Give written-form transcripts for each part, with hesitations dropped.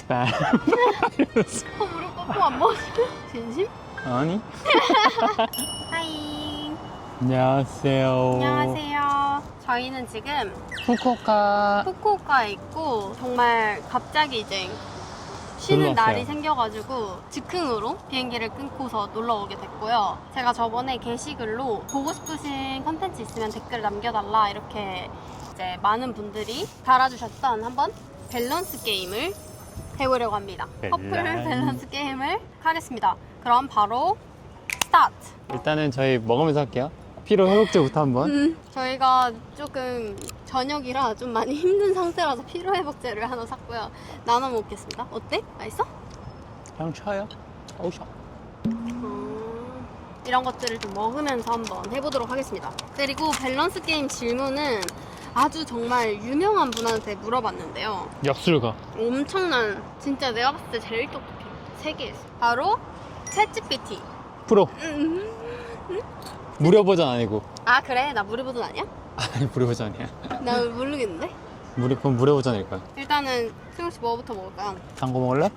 스팸. 우리 뽀뽀 안 먹었어요? 진심? 아니. 하이. 안녕하세요. 안녕하세요. 저희는 지금 후쿠오카. 후쿠오카에 있고 정말 갑자기 이제 쉬는 놀러 왔어요. 날이 생겨가지고 즉흥으로 비행기를 끊고서 놀러 오게 됐고요. 제가 저번에 게시글로 보고 싶으신 컨텐츠 있으면 댓글 남겨달라 이렇게 이제 많은 분들이 달아주셨던 한번 밸런스 게임을 해보려고 합니다. 커플 밸런스 게임을 하겠습니다. 그럼 바로 스타트! 일단은 저희 먹으면서 할게요. 피로 회복제부터 한번. 저희가 조금 저녁이라 좀 많이 힘든 상태라서 피로회복제를 하나 샀고요. 나눠 먹겠습니다. 어때? 맛있어? 그냥 쳐요. 오셔. 이런 것들을 좀 먹으면서 한번 해보도록 하겠습니다. 그리고 밸런스 게임 질문은 아주 정말 유명한 분한테 물어봤는데요. 약술가. 엄청난, 진짜 내가 봤을 때 제일 똑똑해. 세계에서. 바로 챗GPT. 프로. 무료 버전 아니고. 아 그래? 나 무료 버전 아니야? 아니, 무료 버전 아니야. 나 모르겠는데? 그건 무료 버전일 거야. 일단은 승우씨 뭐부터 먹을까요? 단 거 먹을래?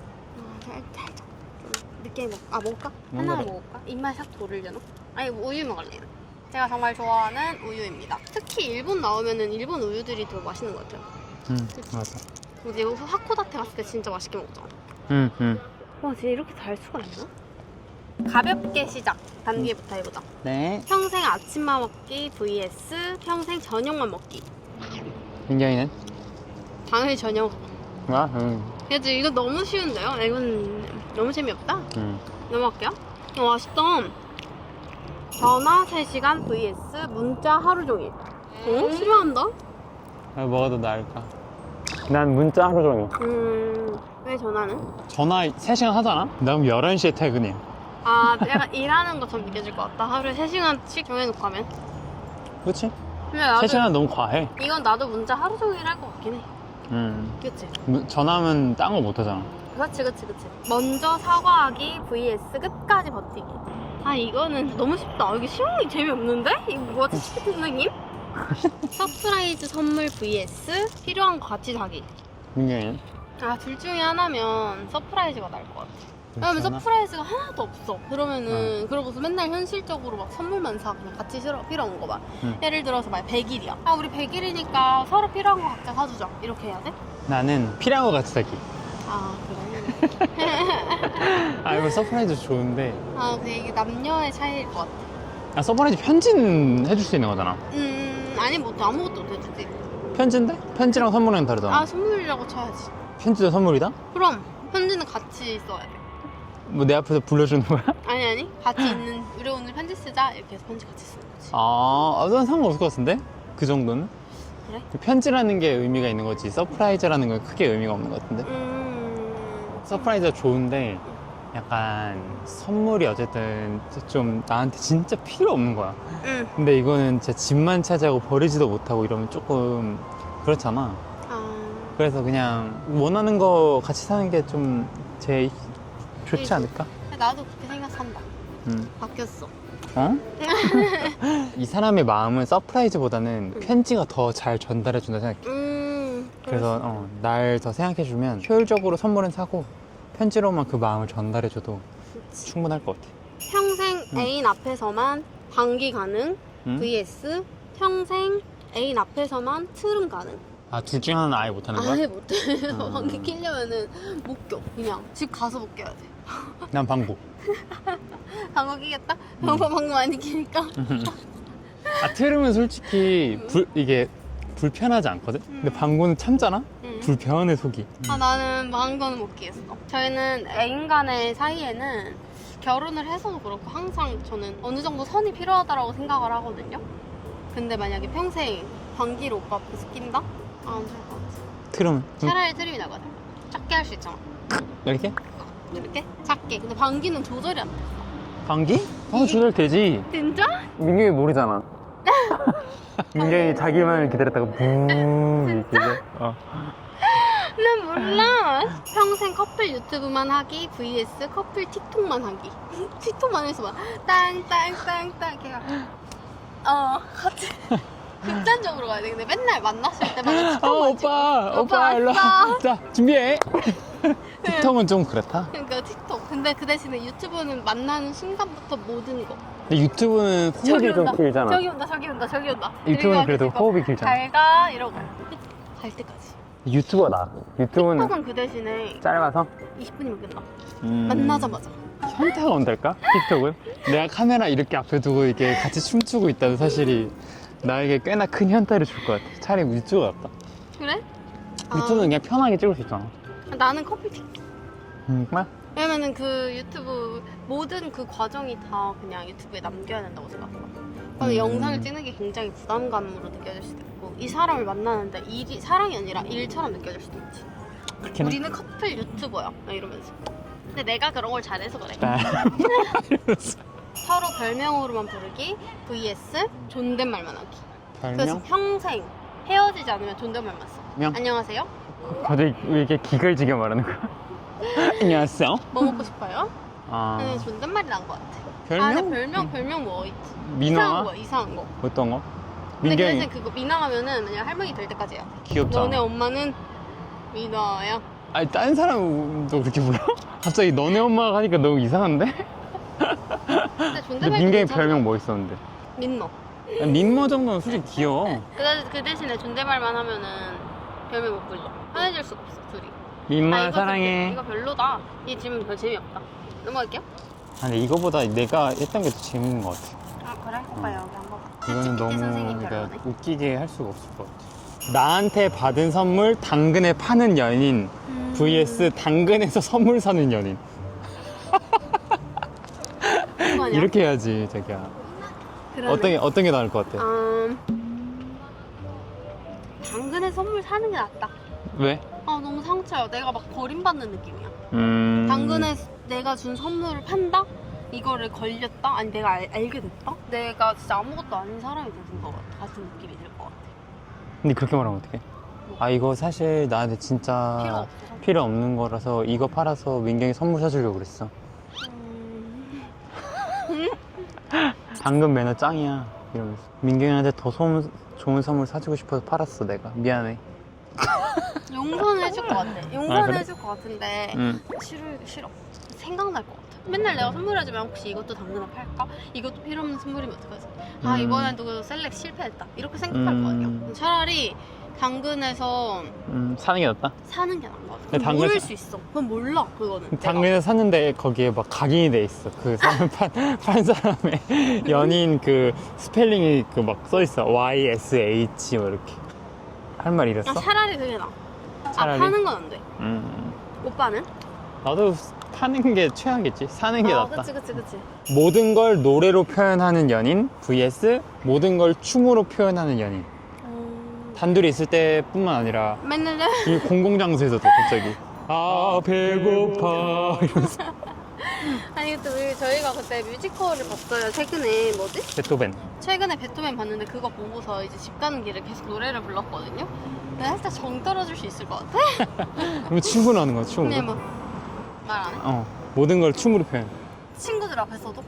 살짝 늦게 먹을까? 그래. 하나 먹을까? 입맛 싹 도르려나? 아니 우유 먹을래요. 제가 정말 좋아하는 우유입니다. 특히 일본 나오면은 일본 우유들이 더 맛있는 것 같아요. 맞아. 이제 하코다테 갔을 때 진짜 맛있게 먹잖아. 와 진짜 이렇게 달 수가 있나? 가볍게 시작. 단계부터 해보자. 네. 평생 아침만 먹기 vs 평생 저녁만 먹기. 민경이는? 당연히 저녁. 아, 그래도 이거 너무 쉬운데요? 이건 너무 재미없다. 넘어갈게요. 아쉽다. 전화 3시간 vs 문자 하루 종일. 싫어한다? 뭐가 더 나을까? 난 문자 하루 종일. 왜 전화는? 전화 3시간 하잖아? 나 그럼 11시에 퇴근해. 아, 내가 일하는 것처럼 느껴질 것 같다. 하루에 3시간씩 정해놓고 하면. 그치? 근데 나도 3시간 너무 과해. 이건 나도 문자 하루 종일 할 것 같긴 해. 그치? 전화하면 딴 거 못 하잖아. 그치. 먼저 사과하기 vs 끝까지 버티기. 아, 이거는 너무 쉽다. 이게 쉬운 게 재미없는데? 이거 뭐지, 치키트 선생님? 서프라이즈 선물 vs 필요한 거 같이 사기. 민경이는? 아, 둘 중에 하나면 서프라이즈가 나을 것 같아. 왜냐면 서프라이즈가 하나도 없어. 그러면은 그러고서 맨날 현실적으로 막 선물만 사. 그냥 같이 필요한 거 봐. 예를 들어서 막 100일이야. 아, 우리 100일이니까 서로 필요한 거 각자 사주자. 이렇게 해야 돼? 나는 필요한 거 같이 사기. 아, 그래? 아, 이거 서프라이즈 좋은데. 아, 근데 이게 남녀의 차이일 것 같아. 아, 서프라이즈 편지는 해줄 수 있는 거잖아. 아니 뭐 아무것도 못 해주지. 편지인데? 편지랑 선물이랑 다르잖아. 아, 선물이라고 쳐야지. 편지도 선물이다? 그럼 편지는 같이 써야 돼. 뭐 내 앞에서 불러주는 거야? 아니 같이 있는 우리 오늘 편지 쓰자 이렇게 해서 편지 같이 쓰는 거지. 난 상관없을 것 같은데? 그 정도는? 그래? 편지라는 게 의미가 있는 거지 서프라이즈라는 건 크게 의미가 없는 것 같은데? 서프라이즈가 좋은데 약간 선물이 어쨌든 좀 나한테 진짜 필요 없는 거야. 근데 이거는 진짜 집만 차지하고 버리지도 못하고 이러면 조금 그렇잖아. 그래서 그냥 원하는 거 같이 사는 게 좀 제일 좋지 않을까? 나도 그렇게 생각한다. 바뀌었어. 어? 이 사람의 마음은 서프라이즈보다는 편지가 더 잘 전달해준다 생각해. 그래서 날 더 생각해주면 효율적으로 선물은 사고 편지로만 그 마음을 전달해줘도 충분할 것 같아. 평생 애인 앞에서만 방귀 가능 vs 평생 애인 앞에서만 트름 가능. 아, 둘 중에 하나는 아예 못하는 거야? 아예 못해. 방귀 끼려면은 못 껴. 그냥 집 가서 못 껴야 돼. 난 방구. 방귀 끼겠다? 방귀 많이 끼니까. 아, 트름은 솔직히 이게 불편하지 않거든? 근데 방구는 참잖아? 불편해 속이. 아, 나는 방귀는 못 끼겠어. 저희는 애인 간의 사이에는 결혼을 해서도 그렇고 항상 저는 어느 정도 선이 필요하다고 생각을 하거든요. 근데 만약에 평생 방귀를 오빠 앞에서 낀다? 안 될 것 같아. 트름은? 차라리 트림이 나거든. 작게 할 수 있잖아. 이렇게? 이렇게? 작게. 근데 방귀는 조절이 안 돼. 방귀? 조절되지. 진짜? 민경이 모르잖아. 민경이 자기만을 기다렸다가 붕 이렇게 난 몰라. 평생 커플 유튜브만 하기 vs 커플 틱톡만 하기. 틱톡만 해서 막 땅땅땅땅 걔가 같이 극단적으로 가야 돼. 근데 맨날 만났을 때마다 틱톡 오빠 일로 와. 왔어. 자 준비해. 틱톡은 좀 그렇다. 그러니까 틱톡. 근데 그 대신에 유튜브는 만나는 순간부터 모든 거. 근데 유튜브는 호흡이 좀 길잖아. 저기 온다. 유튜브는 그래도 호흡이 길잖아. 잘가 이러고 갈 때까지. 유튜버가 나. 유튜브는 틱톡은 그 대신에 짧아서 20분이면 끝나. 만나자마자. 현타가 온달까? 틱톡은? 내가 카메라 이렇게 앞에 두고 이렇게 같이 춤추고 있다는 사실이 나에게 꽤나 큰 현타를 줄 것 같아. 차라리 유튜브가 낫다. 그래? 유튜브는 그냥 편하게 찍을 수 있잖아. 나는 커플 틱톡. 정말? 왜냐면은 그 유튜브 모든 그 과정이 다 그냥 유튜브에 남겨야 된다고 생각해. 근데 영상을 찍는 게 굉장히 부담감으로 느껴질 수도 있고 이 사람을 만나는데 일이 사랑이 아니라 일처럼 느껴질 수도 있지. 그렇긴 해. 우리는 커플 유튜버야 막 이러면서. 근데 내가 그런 걸 잘해서 그래. 이러면서. 서로 별명으로만 부르기 vs 존댓말만 하기. 그래서 별명? 평생 헤어지지 않으면 존댓말만 써. 명? 안녕하세요? 갑자기 왜 이렇게 기걸지게 말하는 거야? 안녕하세요. 뭐 먹고 싶어요? 아, 근데 존댓말이 나은 것 같아. 별명? 아, 근데 별명 뭐 있지? 민호아? 이상한 거야, 이상한 거. 어떤 거? 근데 그 민경이 대신 그거 민망하면은 그냥 할머니 될 때까지 해야 돼. 귀엽잖아. 너네 엄마는 민호야. 아니 다른 사람도 그렇게 불러? 갑자기 너네 엄마가 하니까 너무 이상한데? 근데 근데 존댓말 민경이 별명 뭐 있었는데? 민노. 민모 정도는 솔직히 귀여워. 그 대신에 존댓말만 하면은 별명 못 불러. 편해질 수가 없어, 둘이. 민모야 이거 사랑해. 이거 별로다. 이 질문 별 재미없다. 넘어갈게요. 근데 이거보다 내가 했던 게 더 재밌는 것 같아. 아 그래? 오빠 여기 한번 봐. 이거는 너무 선생님 그러니까 별로네. 웃기게 할 수가 없을 것 같아. 나한테 받은 선물 당근에 파는 연인 vs 당근에서 선물 사는 연인. 이거냐? 이렇게 해야지 자기야. 그러네. 어떤 게 나을 것 같아? 당근에 선물 사는 게 낫다. 왜? 아 너무 상처야. 내가 막 버림받는 느낌이야. 음. 당근에 내가 준 선물을 판다? 이거를 걸렸다? 아니 내가 알게 됐다? 내가 진짜 아무것도 아닌 사람이 되는 것 같은 느낌이 들 것 같아. 근데 그렇게 말하면 어떡해? 아 이거 사실 나한테 진짜 필요 없어. 필요 없는 거라서 이거 팔아서 민경이 선물 사주려고 그랬어. 당근 매너 짱이야 이러면서 민경이한테 더 좋은 선물 사주고 싶어서 팔았어 내가. 미안해. 용서는 해줄 것 같아. 용서는 아, 그래? 해줄 것 같은데 응. 싫어. 생각날 것 같아. 맨날 내가 선물해주면 혹시 이것도 당근에 팔까? 이것도 필요 없는 선물이면 어떡하지? 아 이번에도 셀렉 실패했다. 이렇게 생각할 거 아니야. 차라리 당근에서 사는 게 낫다. 사는 게 나은 것 같아. 근데 그건 모를 당근에서- 수 있어. 그건 몰라 그거는. 내가. 당근에서 샀는데 거기에 막 각인이 돼 있어. 그 사람 판 사람의 연인 그 스펠링이 그 막 써 있어. YSH 뭐 이렇게. 할 말 잃었어? 아, 차라리 그게 나아. 차라리? 아 파는 건 안 돼. 음. 오빠는? 나도 파는 게 최악이지. 사는 게 낫다. 그치. 모든 걸 노래로 표현하는 연인 vs 모든 걸 춤으로 표현하는 연인. 단둘이 있을 때뿐만 아니라 맨날 이 공공장소에서도 갑자기 아 배고파 이러면서. 아니 그때 저희가 그때 뮤지컬을 봤어요. 최근에 뭐지? 베토벤. 최근에 베토벤 봤는데 그거 보고서 이제 집 가는 길에 계속 노래를 불렀거든요. 근데 살짝 정 떨어질 수 있을 것 같아. 그럼 춤으로 하는 거야 춤으로. 그냥 뭐 말 안 해? 모든 걸 춤으로 표현. 친구들 앞에서도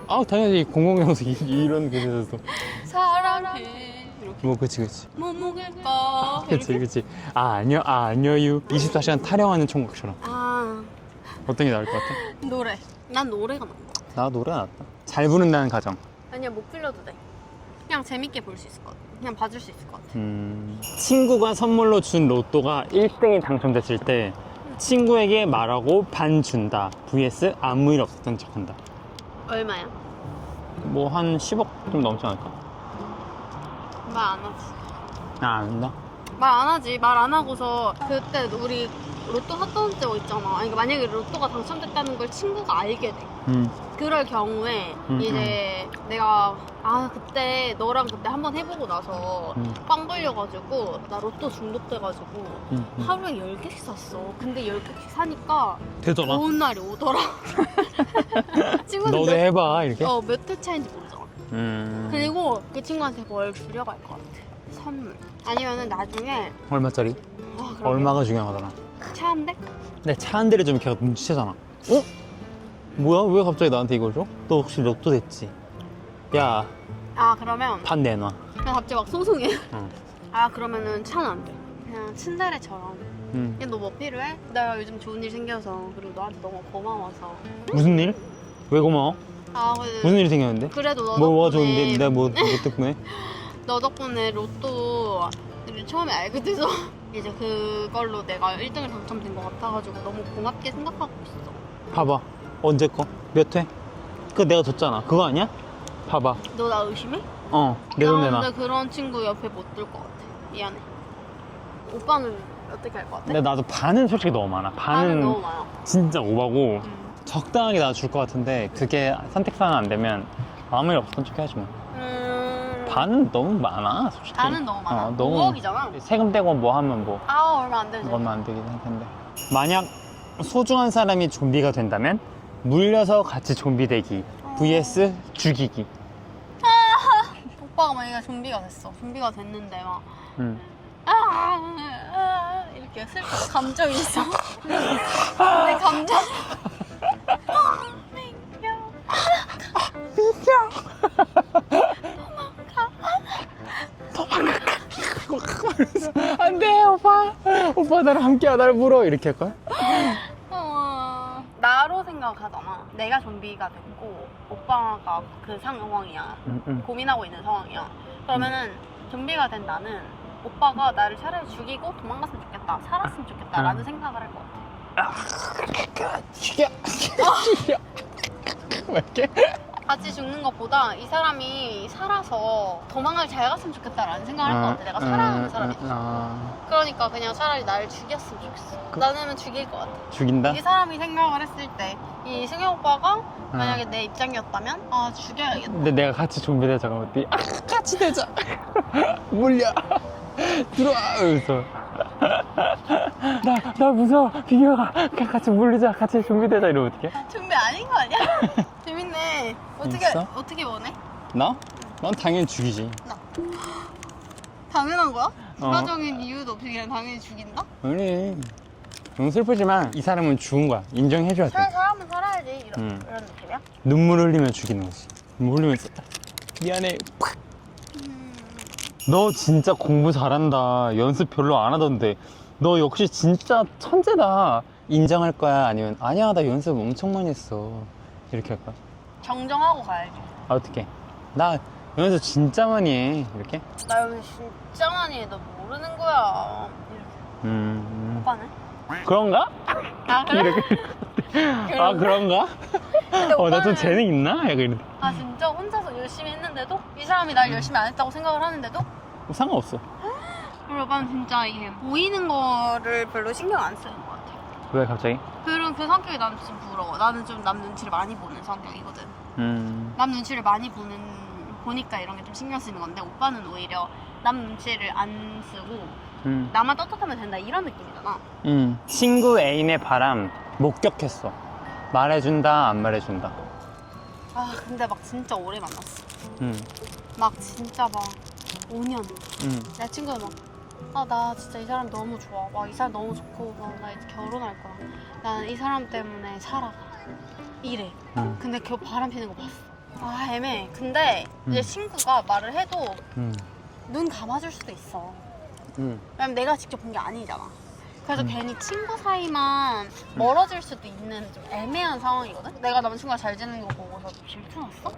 아 당연히 공공장소 이런 곳에서도. 사랑해 이렇게 뭐 그치. 뭐 먹을까 이렇게? 그치. 아 아니요 24시간 타령하는 총각처럼. 아 어떤 게 나을 것 같아? 노래. 난 노래가 나은 것 같아. 나 노래가 낫다. 잘 부른다는 가정. 아니야 못 불러도 돼. 그냥 재밌게 볼 수 있을 것 같아. 그냥 봐줄 수 있을 것 같아. 친구가 선물로 준 로또가 1등이 당첨됐을 때 친구에게 말하고 반 준다 vs 아무 일 없었던 척한다. 얼마야? 뭐 한 10억 좀 넘지 않을까? 말 안 하지. 안 한다? 말 안 하지. 말 안 하고서 그때 우리 로또 샀던 때 있잖아. 아니, 그러니까 만약에 로또가 당첨됐다는 걸 친구가 알게 돼. 그럴 경우에 이제 내가 그때 너랑 그때 한번 해보고 나서 빵 걸려가지고 나 로또 중독돼가지고 하루에 10개씩 샀어. 근데 10개씩 사니까 되더라. 좋은 날이 오더라. 친구는 너도 해봐 이렇게? 몇 회 차인지 모르잖아. 그리고 그 친구한테 뭘 주려고 할 것 같아. 선물. 아니면은 나중에 얼마짜리? 얼마가 중요하더라. 차 한 대? 근데 차 한 대를 좀 걔가 눈치채잖아. 어? 뭐야? 왜 갑자기 나한테 이걸 줘? 너 혹시 로또 됐지? 야, 그러면 반 내놔. 그냥 갑자기 막 송송해. 어. 아 그러면은 차는 안 돼. 그냥 친데레처럼. 야, 너 뭐 필요해? 내가 요즘 좋은 일 생겨서 그리고 너한테 너무 고마워서. 무슨 일? 왜 고마워? 아 무슨 일이 생겼는데? 그래도 너 뭐가 덕분에 좋은데? 내가 뭐 덕분에? 너 덕분에 로또를 처음에 알게 돼서 이제 그걸로 내가 1등을 당첨된 것 같아가지고 너무 고맙게 생각하고 있어. 봐봐. 언제 거? 몇 회? 그거 내가 줬잖아. 그거 아니야? 봐봐. 너 나 의심해? 내 돈 나 내놔. 근데 그런 친구 옆에 못 둘 것 같아. 미안해. 오빠는 어떻게 할 것 같아? 근데 나도 반은 솔직히 너무 많아. 나는 너무 반은 많아. 진짜 오바고 적당하게 나 줄 것 같은데 그게 선택사항 안 되면 아무 일 없었던 척 해야지 뭐. 반은 너무 많아 솔직히. 반은 너무 많아. 너무 5억이잖아. 세금 떼고 뭐 하면 뭐 아 얼마 안 되지. 얼마 안 되긴 할 텐데. 만약 소중한 사람이 좀비가 된다면 물려서 같이 좀비 되기 vs 죽이기. 오빠가 만약에 좀비가 됐어. 좀비가 됐는데 막 응. 이렇게 슬퍼. 감정이 있어. 내 감정. 안돼 오빠 나랑 함께야 날 물어 이렇게 할걸? 나로 생각하잖아. 내가 좀비가 됐고 오빠가 그 상황이야. 응. 고민하고 있는 상황이야. 그러면은 좀비가 된 나는 오빠가 나를 차라리 죽이고 도망갔으면 좋겠다, 살았으면 좋겠다라는 생각을 할 것 같아. 죽여 왜 이렇게? 같이 죽는 것보다 이 사람이 살아서 도망을 잘 갔으면 좋겠다라는 생각을 할 것 같아. 내가 사랑하는 사람이. 그러니까 그냥 차라리 나를 죽였으면 좋겠어. 나는 죽일 것 같아. 죽인다? 이 사람이 생각을 했을 때 이 승현 오빠가 만약에 내 입장이었다면 죽여야겠다. 근데 내가 같이 좀비 되자 그러면 어때? 같이 되자 물려 들어와 이러면서 나 무서워 비교가 같이 물리자 같이 좀비 되자 이러면 어떡해? 준비 아닌 거 아니야? 재밌네. 있어? 어떻게 원해? 나? 난 당연히 죽이지. 당연한 거야? 부가적인 이유도 없이 그냥 당연히 죽인다? 아니 너무 슬프지만 이 사람은 죽은 거야. 인정해줘야 돼. 사람은 살아야지 이런 느낌이야? 눈물 흘리면 죽이는 거지. 눈물 흘리면서 미안해. 너 진짜 공부 잘한다. 연습 별로 안 하던데. 너 역시 진짜 천재다. 인정할 거야? 아니면 아니야 나 연습 엄청 많이 했어. 이렇게 할까? 정정하고 가야지. 어떻게? 나 연습 진짜 많이 해. 이렇게? 나 여기 진짜 많이 해. 너 모르는 거야. 이렇게. 오빠는? 그런가? 아 그래? 아 그런가? 근데 나 좀 오빠는- 재능 있나? 약간 이런. 아 진짜 혼자서 열심히 했는데도? 이 사람이 날 열심히 안 했다고 생각을 하는데도? 상관없어. 그리고 오빠는 진짜 이게 보이는 거를 별로 신경 안 쓰는 것 같아. 왜 갑자기? 그런 그 성격이 나는 좀 부러워. 나는 좀 남 눈치를 많이 보는 성격이거든. 남 눈치를 많이 보니까 이런 게 좀 신경 쓰이는 건데 오빠는 오히려 남 눈치를 안 쓰고 나만 떳떳하면 된다 이런 느낌이잖아. 친구 애인의 바람 목격했어. 말해준다 안 말해준다. 아 근데 막 진짜 오래 만났어. 음. 막 진짜 막 5년. 내 친구가 막 나 진짜 이 사람 너무 좋아. 막 이 사람 너무 좋고 나 이제 결혼할 거야. 나는 이 사람 때문에 살아. 이래. 근데 그 바람 피는 거 봤어. 애매해. 근데 이제 친구가 말을 해도 눈 감아줄 수도 있어. 왜냐면 내가 직접 본 게 아니잖아. 그래서 괜히 친구 사이만 멀어질 수도 있는 좀 애매한 상황이거든? 내가 남친구가 잘 지내는 거 보고서 질투났어?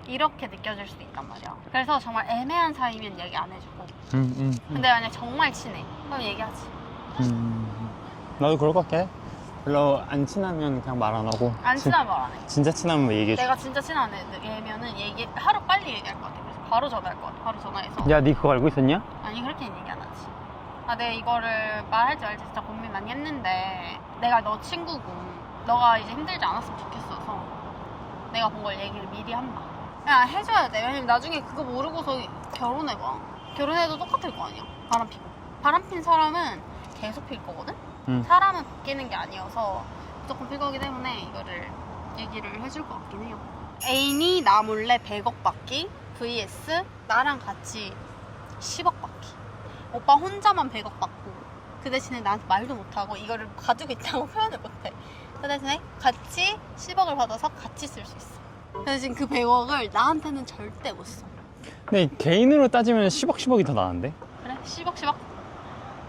이렇게 느껴질 수도 있단 말이야. 그래서 정말 애매한 사이면 얘기 안 해주고 근데 만약 정말 친해 그럼 얘기하지. 나도 그럴 것 같아. 별로 안 친하면 그냥 말 안 하고. 안 친하면 말 안 해. 진짜 친하면 뭐 얘기해줘. 내가 진짜 친한 애면은 하루 빨리 얘기할 것 같아. 그래서 바로 전화할 것 같아. 바로 전화해서 야, 니 그거 알고 있었냐? 아니 그렇게는 얘기 안 하지. 내가 이거를 말할지 말지 진짜 고민 많이 했는데 내가 너 친구고 너가 이제 힘들지 않았으면 좋겠어서 내가 본 걸 얘기를 미리 한다. 그냥 해줘야 돼. 왜냐면 나중에 그거 모르고서 결혼해봐. 결혼해도 똑같을 거 아니야. 바람 피고. 바람 핀 사람은 계속 필 거거든? 사람은 바뀌는 게 아니어서 무조건 필 거기 때문에 이거를 얘기를 해줄 것 같긴 해요. 애인이 나 몰래 100억 받기 vs 나랑 같이 10억 받기. 오빠 혼자만 100억 받고 그 대신에 나한테 말도 못하고 이거를 가지고 있다고 표현을 못해. 그 대신에 같이 10억을 받아서 같이 쓸 수 있어. 그 대신 그 100억을 나한테는 절대 못 써. 근데 개인으로 따지면 10억 10억이 더 나은데? 그래? 10억 10억?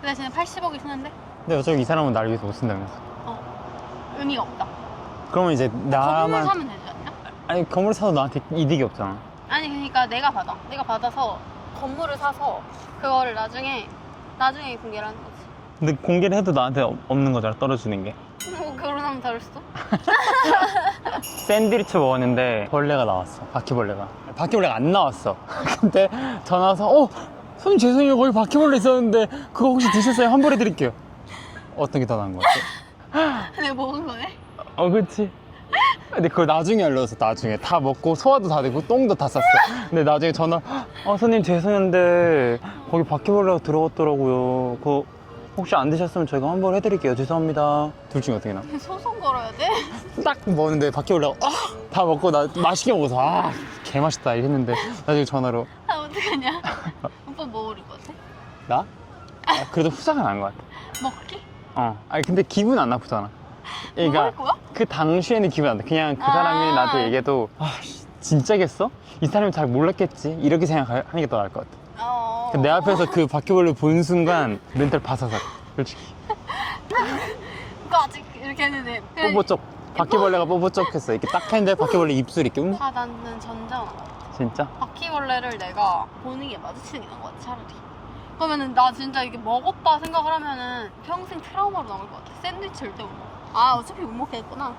그 대신에 80억이 쓰는데? 근데 어차피 이 사람은 나를 위해서 못 쓴다면서. 의미가 없다. 그러면 이제 건물 나만 사면 되지 않냐? 아니 건물 사도 나한테 이득이 없잖아. 아니 그러니까 내가 받아. 내가 받아서 건물을 사서 그거를 나중에 공개를 하는 거지. 근데 공개를 해도 나한테 없는 거잖아, 떨어지는 게. 뭐 결혼하면 다를 수도? 샌드위치 먹었는데 벌레가 나왔어. 바퀴벌레가. 바퀴벌레가 안 나왔어. 근데 전화 와서 손님 죄송해요, 거기 바퀴벌레 있었는데 그거 혹시 드셨어요? 환불해드릴게요. 어떤 게 더 나은 거 같아? 내가 먹은 거네? 그치. 근데 그걸 나중에 알려줬어. 나중에 다 먹고 소화도 다 되고 똥도 다 쌌어. 근데 나중에 전화 손님 죄송한데 거기 바퀴벌레가 들어갔더라고요. 그거 혹시 안 드셨으면 저희가 환불해드릴게요. 죄송합니다. 둘 중에 어떻게 나? 소송 걸어야 돼? 딱 먹는데 바퀴벌레가 다 먹고 나 맛있게 먹어서 개맛있다 이랬는데 나중에 전화로 아 어떡하냐? 오빠 뭐 고를 것 같아? 나? 그래도 후자가 나은 것 같아. 먹기? 아니 근데 기분 안 나쁘잖아. 그러니까 먹을 거야? 그 당시에는 기분 안 나. 그냥 그 사람이 나한테 얘기해도 진짜겠어? 이 사람이 잘 몰랐겠지? 이렇게 생각하는 게 더 나을 것 같아. 내 앞에서 그 바퀴벌레 본 순간 멘탈 바사삭. 솔직히 그거 아직 이렇게 했는데 뽀뽀쩍. 바퀴벌레가 뽀뽀쩍했어. 이렇게 딱 했는데 바퀴벌레 입술 이렇게 나는 전자 진짜? 바퀴벌레를 내가 보는 게 마주치는 게 나은 것 같아 차라리. 그러면은 나 진짜 이게 먹었다 생각을 하면은 평생 트라우마로 남을 것 같아. 샌드위치 절대 못 먹어. 어차피 못 먹겠구나.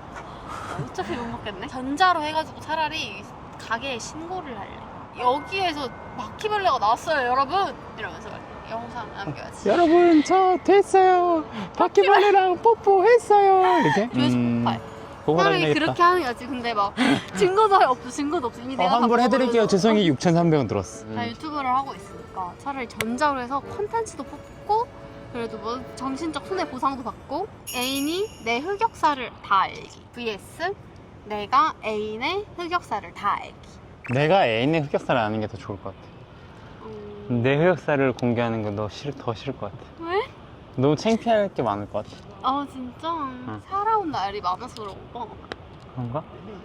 어차피 못 먹겠네. 전자로 해가지고 차라리 가게에 신고를 할래. 여기에서 바퀴벌레가 나왔어요 여러분 이러면서 영상 남겨야지. 여러분 저 됐어요. 바퀴벌레랑 뽀뽀했어요. 이렇게? 조회수 폭발. 보고 차라리 다니겠다. 그렇게 하는 거지. 근데 막 증거도 없어. 이미 내가 다 환불해드릴게요. 먹어버려서. 죄송해요. 6,300원 들었어. 나 유튜브를 하고 있으니까 차라리 전자로 해서 콘텐츠도 뽑고 그래도 뭐 정신적 손해보상도 받고 애인이 내 흑역사를 다 알기 vs 내가 애인의 흑역사를 다 알기. 내가 애인의 흑역사를 아는 게 더 좋을 것 같아. 내 흑역사를 공개하는 거 더 싫을 것 같아. 왜? 너무 창피할 게 많을 것 같아. 진짜 살아온 날이 많아서 그런 거. 그런가?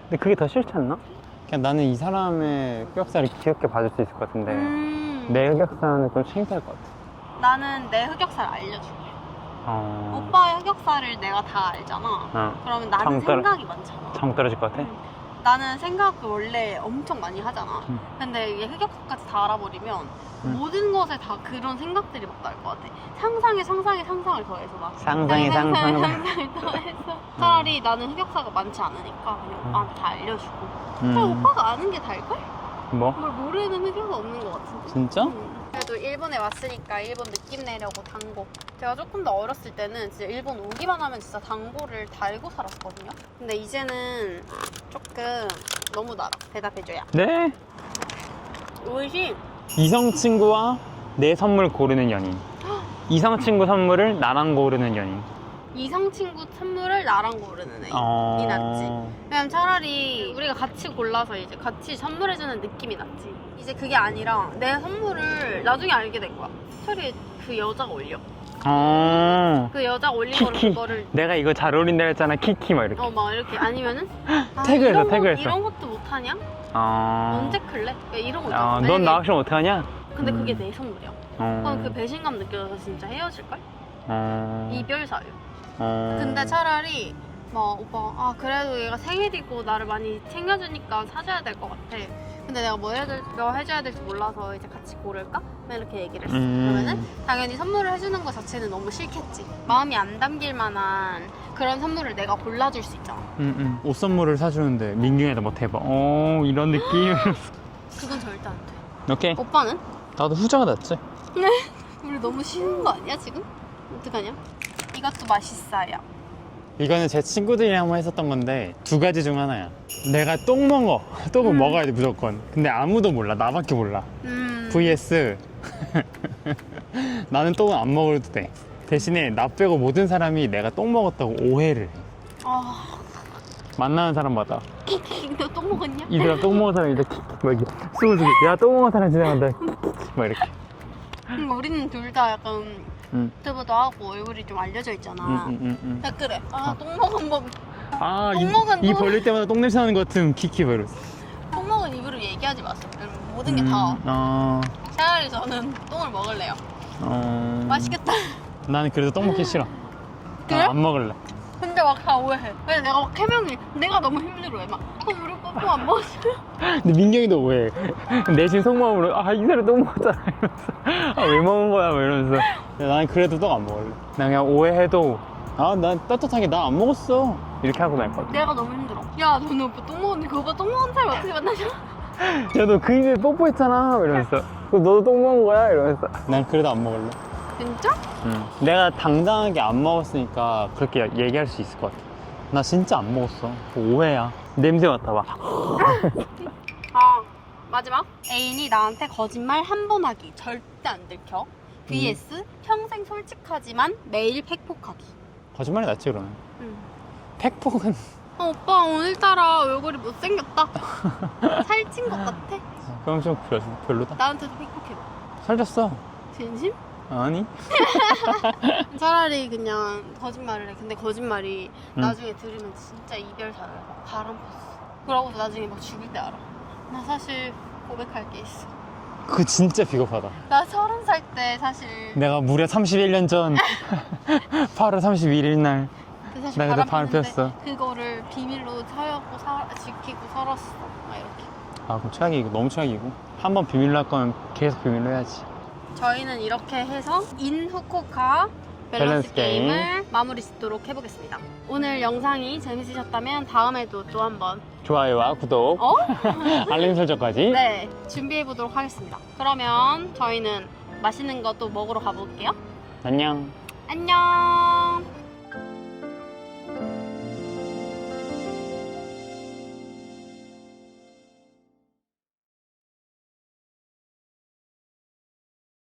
근데 그게 더 싫지 않나? 그냥 나는 이 사람의 흑역사를 귀엽게 봐줄 수 있을 것 같은데 내 흑역사는 좀 창피할 것 같아. 나는 내 흑역사를 알려줄게. 오빠의 흑역사를 내가 다 알잖아. 그러면 나는 생각이 많잖아. 정 떨어질 것 같아? 나는 생각을 원래 엄청 많이 하잖아. 근데 이게 흑역사까지 다 알아버리면 모든 것에 다 그런 생각들이 막 나올 것 같아. 상상을 더해서 막 상상을 더해서 차라리 나는 흑역사가 많지 않으니까 그냥 오빠한테 다 알려주고 그럼 오빠가 아는 게 다일걸? 뭐? 뭘 모르는 흑역사 없는 것 같은데. 진짜? 그래도 일본에 왔으니까 일본 느낌 내려고 단고. 제가 조금 더 어렸을 때는 진짜 일본 오기만 하면 진짜 단고를 달고 살았거든요. 근데 이제는 조금 너무 날아. 대답해줘야. 네. 오이시. 이성 친구와 내 선물 고르는 연인. 이성 친구 선물을 나랑 고르는 연인. 이성 친구 선물을 나랑 고르는 애이 낫지. 그냥 차라리 우리가 같이 골라서 이제 같이 선물해주는 느낌이 낫지. 이제 그게 아니라 내 선물을 나중에 알게 된 거야. 스토리에 그 여자가 올려. 그 여자 올린 거를 키키. 그거를 내가 이거 잘 어울린다 했잖아. 키키 막 이렇게. 막 이렇게 아니면은 태그해서 태그해서. 이런 것도 못하냐? 언제 클래? 이런 거 있잖아. 넌 나가시면 어떡하냐? 근데 그게 내 선물이야. 그럼 그 배신감 느껴져서 진짜 헤어질걸? 이별 사유. 근데 차라리 막 오빠 그래도 얘가 생일이고 나를 많이 챙겨주니까 사줘야 될 것 같아. 근데 내가 뭐 해줘야 될지 몰라서 이제 같이 고를까? 이렇게 얘기를 했어. 그러면은 당연히 선물을 해주는 거 자체는 너무 싫겠지. 마음이 안 담길 만한 그런 선물을 내가 골라줄 수 있잖아. 옷 선물을 사주는데 민경이다 뭐 대박. 이런 느낌. 그건 절대 안 돼. 오케이. 오빠는? 나도 후자가 낫지. 우리 너무 쉬운 거 아니야 지금? 어떡하냐? 이것도 맛있어요. 이거는 제 친구들이랑 한번 했었던 건데 두 가지 중 하나야. 내가 똥 먹어. 똥은 먹어야 돼 무조건. 근데 아무도 몰라. 나밖에 몰라. vs 나는 똥은 안 먹어도 돼. 대신에 나 빼고 모든 사람이 내가 똥 먹었다고 오해를 해. 만나는 사람마다 너 똥 먹었냐? 이들아 똥 먹은 사람 이렇게 막 이렇게 쏘지. 야 똥 먹은 사람 지나간다. 막 이렇게. 우리는 둘 다 약간 유튜브도 하고 얼굴이 좀 알려져 있잖아. 댓글에 똥 먹은 법. 똥 먹은 이 벌릴 때마다 똥 냄새 나는 것 같은 키키 바이러스. 똥 먹은 이유를 얘기하지 마세요 여러분. 모든 게 다. 어, 차라리 저는 똥을 먹을래요. 어. 맛있겠다. 나는 그래도 떡 먹기 싫어. 그래? 안 먹을래. 근데 막 다 오해해. 왜 내가 막 해명해. 내가 너무 힘들어해. 막 우리 뽀뽀 안 먹었어요. 근데 민경이도 오해. 내심 속마음으로 이 사람 떡 먹었잖아 이러면서 왜 먹은 거야 뭐 이러면서. 나는 그래도 떡 안 먹을래. 난 그냥 오해해도 난 떳떳하게 나 안 먹었어 이렇게 하고 날 것 같아. 내가 너무 힘들어. 야, 너는 오빠 똥 먹었는데 그 오빠 똥 먹은 사람 어떻게 만나냐? 야 너 그 입에 뽀뽀했잖아 이러면서. 그럼 너도 떡 먹은 거야 이러면서. 난 그래도 안 먹을래. 진짜? 내가 당당하게 안 먹었으니까 그렇게 얘기할 수 있을 것 같아. 나 진짜 안 먹었어. 그거 오해야. 냄새 맡아봐. 아, 마지막. 애인이 나한테 거짓말 한 번 하기. 절대 안 들켜. vs 평생 솔직하지만 매일 팩폭하기. 거짓말이 낫지 그러면. 응. 팩폭은 오빠 오늘따라 얼굴이 못생겼다. 살찐 것 같아. 그럼 좀 별로다. 나한테도 팩폭해봐. 살쪘어. 진심? 아니? 차라리 그냥 거짓말을 해. 근데 거짓말이 응. 나중에 들으면 진짜 이별사를 바람 폈어. 그러고서 나중에 막 죽을 때 알아. 나 사실 고백할 게 있어. 그거 진짜 비겁하다. 나 30살 때 사실 내가 무려 31년 전 8월 31일 날 그 사실 나 그때 바람 바람 폈는데 폈어. 그거를 비밀로 지키고 살았어. 막 이렇게. 그럼 최악이고 너무 최악이고. 한 번 비밀로 할 거면 계속 비밀로 해야지. 저희는 이렇게 해서 인 후쿠오카 밸런스 밸런스 게임. 게임을 마무리 짓도록 해보겠습니다. 오늘 영상이 재밌으셨다면 다음에도 또 한번 좋아요와 구독, 알림 설정까지. 네, 준비해보도록 하겠습니다. 그러면 저희는 맛있는 거 또 먹으러 가볼게요. 안녕. 안녕.